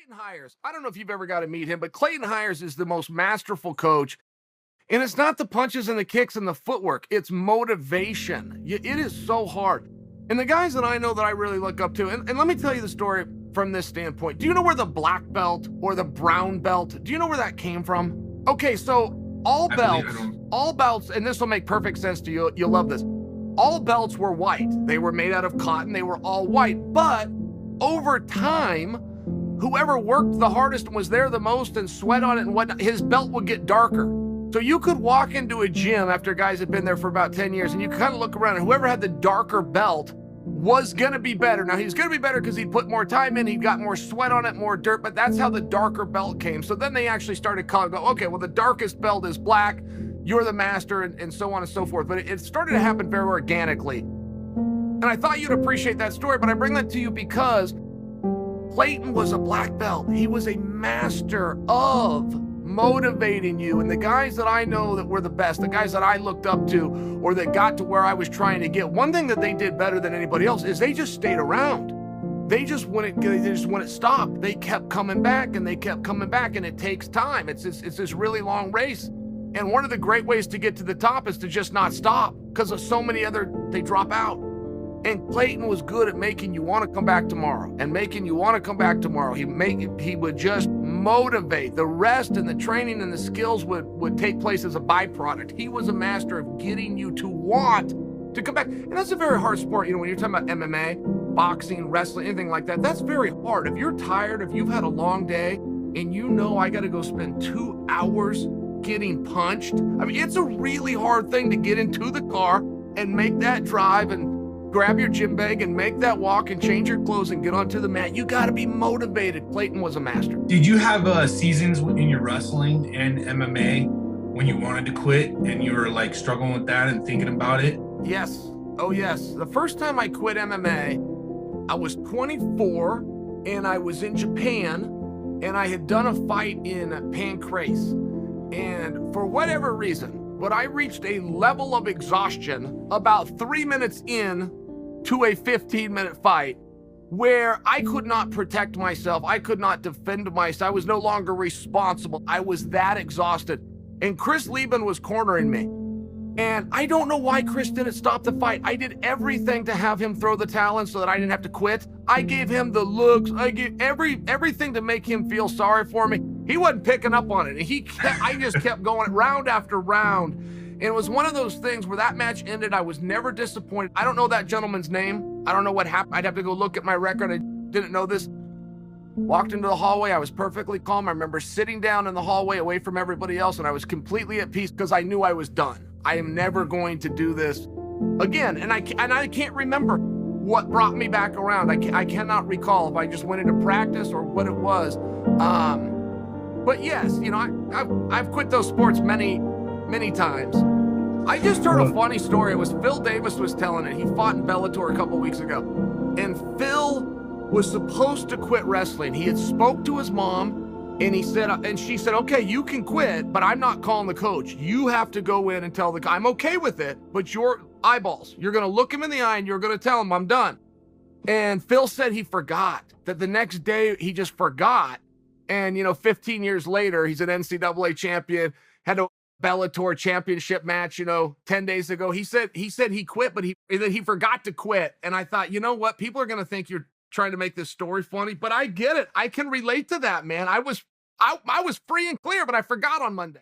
Clayton Hires, I don't know if you've ever got to meet him, but Clayton Hires is the most masterful coach. And it's not the punches and the kicks and the footwork, it's motivation. It is so hard. And the guys that I know that I really look up to, and let me tell you the story from this standpoint. Do you know where the black belt or the brown belt, do you know where that came from? Okay, so all belts, and this will make perfect sense to you. You'll love this. All belts were white. They were made out of cotton. They were all white. But over time, whoever worked the hardest and was there the most and sweat on it and whatnot, his belt would get darker. So you could walk into a gym after guys had been there for about 10 years and you kind of look around and whoever had the darker belt was going to be better. Now, he's going to be better because he'd put more time in, he'd got more sweat on it, more dirt, but that's how the darker belt came. So then they actually started calling, okay, well, the darkest belt is black, you're the master, and so on and so forth. But it started to happen very organically. And I thought you'd appreciate that story, but I bring that to you because Clayton was a black belt. He was a master of motivating you. And the guys that I know that were the best, the guys that I looked up to or that got to where I was trying to get, one thing that they did better than anybody else is they just stayed around. They just wouldn't stop. They kept coming back and they kept coming back, and it takes time. It's this really long race. And one of the great ways to get to the top is to just not stop because of so many they drop out. And Clayton was good at making you want to come back tomorrow and making you want to come back tomorrow. He would just motivate. The rest and the training and the skills would take place as a byproduct. He was a master of getting you to want to come back. And that's a very hard sport. You know, when you're talking about MMA, boxing, wrestling, anything like that, that's very hard. If you're tired, if you've had a long day and you know I got to go spend 2 hours getting punched, I mean, it's a really hard thing to get into the car and make that drive and grab your gym bag and make that walk and change your clothes and get onto the mat. You got to be motivated. Clayton was a master. Did you have seasons in your wrestling and MMA when you wanted to quit and you were like struggling with that and thinking about it? Yes. Oh, yes. The first time I quit MMA, I was 24 and I was in Japan and I had done a fight in Pancrase. And for whatever reason, but I reached a level of exhaustion about 3 minutes in to a 15-minute fight where I could not protect myself. I could not defend myself. I was no longer responsible. I was that exhausted. And Chris Lieben was cornering me. And I don't know why Chris didn't stop the fight. I did everything to have him throw the towel in so that I didn't have to quit. I gave him the looks. I gave everything to make him feel sorry for me. He wasn't picking up on it. I just kept going round after round. And it was one of those things where that match ended. I was never disappointed. I don't know that gentleman's name. I don't know what happened. I'd have to go look at my record. I didn't know this. Walked into the hallway. I was perfectly calm. I remember sitting down in the hallway away from everybody else, and I was completely at peace because I knew I was done. I am never going to do this again. And I can't remember what brought me back around. I cannot recall if I just went into practice or what it was. But yes, you know, I've quit those sports many times. I just heard a funny story. It was Phil Davis was telling it. He fought in Bellator a couple weeks ago. And Phil was supposed to quit wrestling. He had spoke to his mom and she said, okay, you can quit, but I'm not calling the coach. You have to go in and tell the guy, I'm okay with it, but your eyeballs, you're going to look him in the eye and you're going to tell him I'm done. And Phil said he forgot, that the next day he just forgot. And, you know, 15 years later, he's an NCAA champion, had a Bellator championship match, you know, 10 days ago. He said he quit, but he forgot to quit. And I thought, you know what? People are going to think you're trying to make this story funny, but I get it. I can relate to that, man. I was free and clear, but I forgot on Monday.